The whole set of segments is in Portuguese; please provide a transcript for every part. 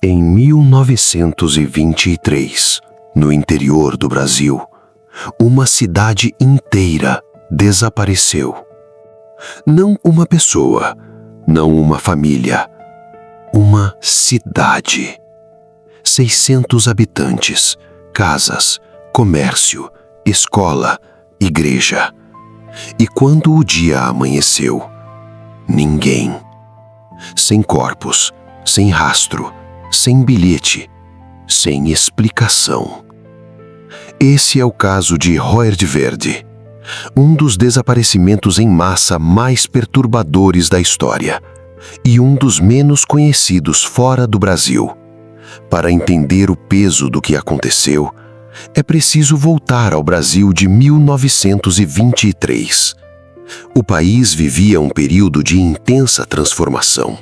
Em 1923, no interior do Brasil, uma cidade inteira desapareceu. Não uma pessoa, não uma família, uma cidade. 600 habitantes, casas, comércio, escola, igreja. E quando o dia amanheceu, ninguém. Sem corpos, sem rastro, sem bilhete, sem explicação. Esse é o caso de Roerd Verde, um dos desaparecimentos em massa mais perturbadores da história e um dos menos conhecidos fora do Brasil. Para entender o peso do que aconteceu, é preciso voltar ao Brasil de 1923. O país vivia um período de intensa transformação.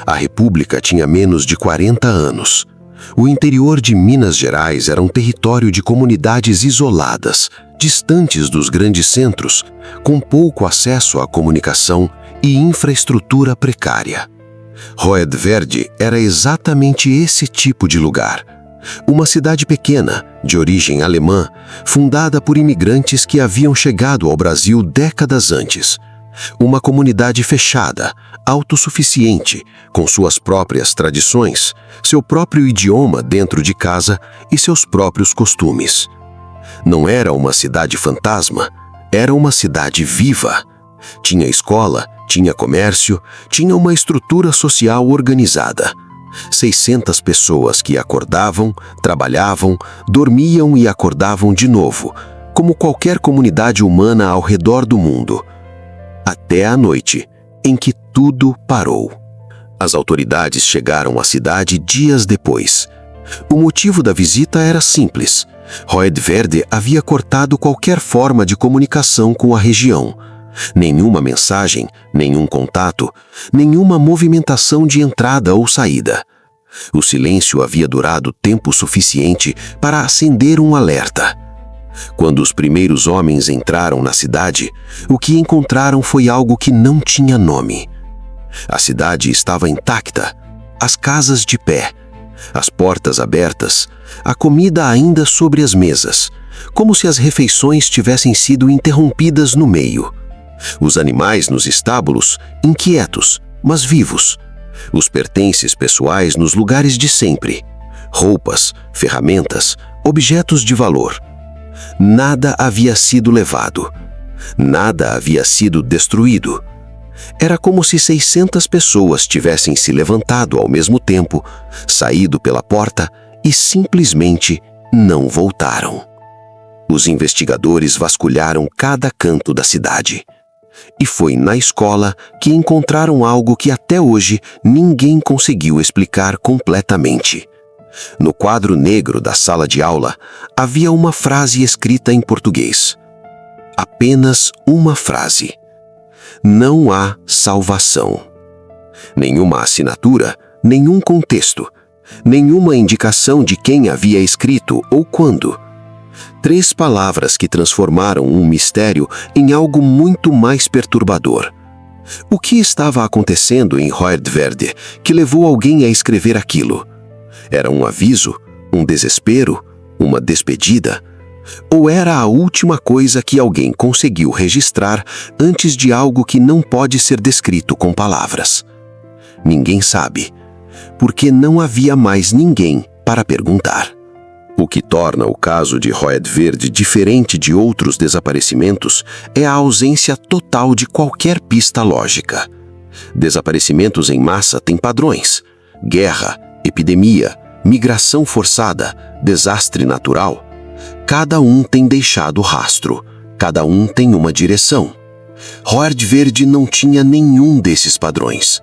A República tinha menos de 40 anos. O interior de Minas Gerais era um território de comunidades isoladas, distantes dos grandes centros, com pouco acesso à comunicação e infraestrutura precária. Roerd Verde era exatamente esse tipo de lugar. Uma cidade pequena, de origem alemã, fundada por imigrantes que haviam chegado ao Brasil décadas antes. Uma comunidade fechada, autossuficiente, com suas próprias tradições, seu próprio idioma dentro de casa e seus próprios costumes. Não era uma cidade fantasma, era uma cidade viva. Tinha escola, tinha comércio, tinha uma estrutura social organizada. 600 pessoas que acordavam, trabalhavam, dormiam e acordavam de novo, como qualquer comunidade humana ao redor do mundo. Até a noite, em que tudo parou. As autoridades chegaram à cidade dias depois. O motivo da visita era simples. Roerd Verde havia cortado qualquer forma de comunicação com a região. Nenhuma mensagem, nenhum contato, nenhuma movimentação de entrada ou saída. O silêncio havia durado tempo suficiente para acender um alerta. Quando os primeiros homens entraram na cidade, o que encontraram foi algo que não tinha nome. A cidade estava intacta, as casas de pé, as portas abertas, a comida ainda sobre as mesas, como se as refeições tivessem sido interrompidas no meio. Os animais nos estábulos, inquietos, mas vivos. Os pertences pessoais nos lugares de sempre. Roupas, ferramentas, objetos de valor. Nada havia sido levado. Nada havia sido destruído. Era como se 600 pessoas tivessem se levantado ao mesmo tempo, saído pela porta e simplesmente não voltaram. Os investigadores vasculharam cada canto da cidade. E foi na escola que encontraram algo que até hoje ninguém conseguiu explicar completamente. No quadro negro da sala de aula, havia uma frase escrita em português. Apenas uma frase. Não há salvação. Nenhuma assinatura, nenhum contexto, nenhuma indicação de quem havia escrito ou quando. 3 palavras que transformaram um mistério em algo muito mais perturbador. O que estava acontecendo em Roerd Verde que levou alguém a escrever aquilo? Era um aviso, um desespero, uma despedida? Ou era a última coisa que alguém conseguiu registrar antes de algo que não pode ser descrito com palavras? Ninguém sabe, porque não havia mais ninguém para perguntar. O que torna o caso de Roerd Verde diferente de outros desaparecimentos é a ausência total de qualquer pista lógica. Desaparecimentos em massa têm padrões: guerra, epidemia, migração forçada, desastre natural. Cada um tem deixado rastro, cada um tem uma direção. Roerd Verde não tinha nenhum desses padrões.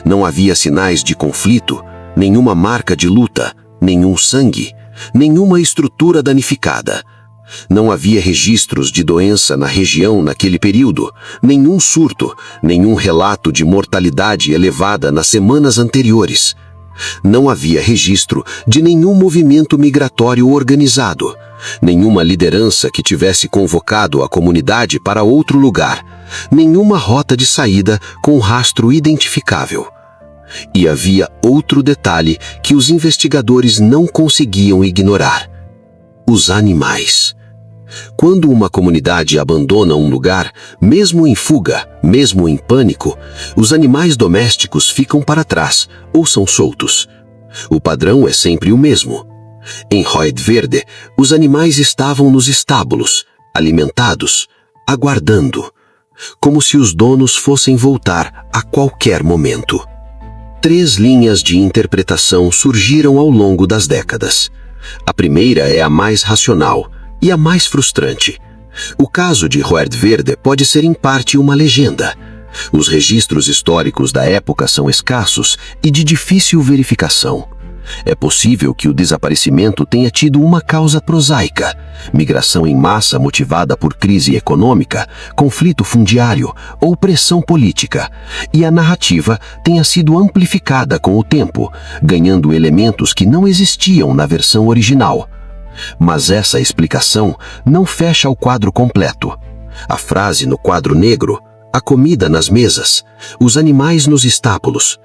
Não havia sinais de conflito, nenhuma marca de luta, nenhum sangue, nenhuma estrutura danificada. Não havia registros de doença na região naquele período, nenhum surto, nenhum relato de mortalidade elevada nas semanas anteriores. Não havia registro de nenhum movimento migratório organizado, nenhuma liderança que tivesse convocado a comunidade para outro lugar, nenhuma rota de saída com rastro identificável. E havia outro detalhe que os investigadores não conseguiam ignorar: os animais. Quando uma comunidade abandona um lugar, mesmo em fuga, mesmo em pânico, os animais domésticos ficam para trás ou são soltos. O padrão é sempre o mesmo. Em Rio Verde, os animais estavam nos estábulos, alimentados, aguardando, como se os donos fossem voltar a qualquer momento. 3 linhas de interpretação surgiram ao longo das décadas. A primeira é a mais racional e a mais frustrante. O caso de Rio Verde pode ser em parte uma legenda. Os registros históricos da época são escassos e de difícil verificação. É possível que o desaparecimento tenha tido uma causa prosaica: migração em massa motivada por crise econômica, conflito fundiário ou pressão política, e a narrativa tenha sido amplificada com o tempo, ganhando elementos que não existiam na versão original. Mas essa explicação não fecha o quadro completo. A frase no quadro negro, a comida nas mesas, os animais nos estábulos.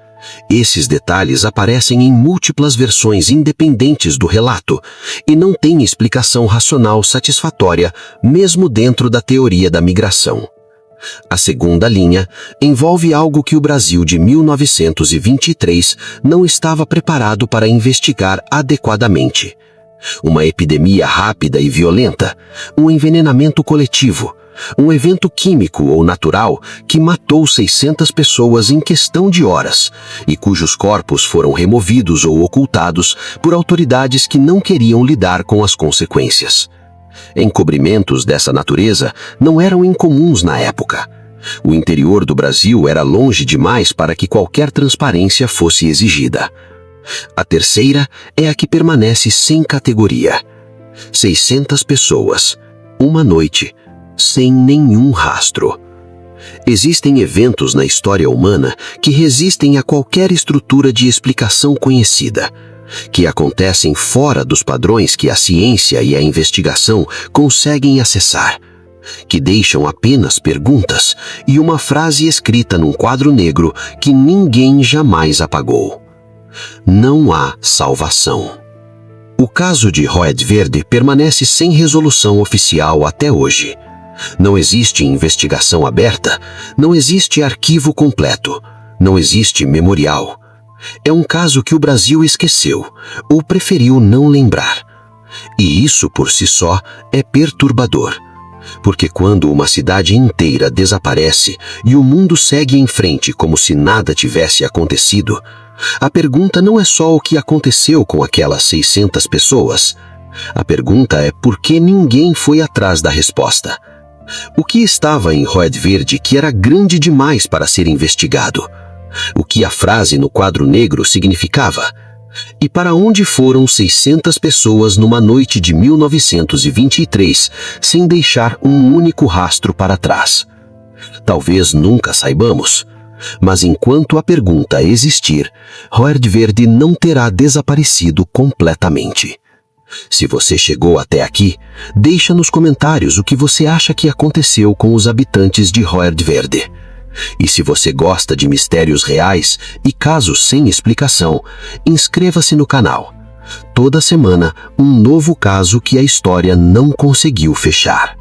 Esses detalhes aparecem em múltiplas versões independentes do relato e não têm explicação racional satisfatória, mesmo dentro da teoria da migração. A segunda linha envolve algo que o Brasil de 1923 não estava preparado para investigar adequadamente: uma epidemia rápida e violenta, um envenenamento coletivo, um evento químico ou natural que matou 600 pessoas em questão de horas e cujos corpos foram removidos ou ocultados por autoridades que não queriam lidar com as consequências. Encobrimentos dessa natureza não eram incomuns na época. O interior do Brasil era longe demais para que qualquer transparência fosse exigida. A terceira é a que permanece sem categoria. 600 pessoas, uma noite, sem nenhum rastro. Existem eventos na história humana que resistem a qualquer estrutura de explicação conhecida, que acontecem fora dos padrões que a ciência e a investigação conseguem acessar, que deixam apenas perguntas e uma frase escrita num quadro negro que ninguém jamais apagou: não há salvação. O caso de Rio Verde permanece sem resolução oficial até hoje. Não existe investigação aberta, não existe arquivo completo, não existe memorial. É um caso que o Brasil esqueceu ou preferiu não lembrar. E isso por si só é perturbador. Porque quando uma cidade inteira desaparece e o mundo segue em frente como se nada tivesse acontecido, a pergunta não é só o que aconteceu com aquelas 600 pessoas. A pergunta é por que ninguém foi atrás da resposta. O que estava em Rio Verde que era grande demais para ser investigado? O que a frase no quadro negro significava? E para onde foram 600 pessoas numa noite de 1923, sem deixar um único rastro para trás? Talvez nunca saibamos, mas enquanto a pergunta existir, Rio Verde não terá desaparecido completamente. Se você chegou até aqui, deixa nos comentários o que você acha que aconteceu com os habitantes de Rio Verde. E se você gosta de mistérios reais e casos sem explicação, inscreva-se no canal. Toda semana, um novo caso que a história não conseguiu fechar.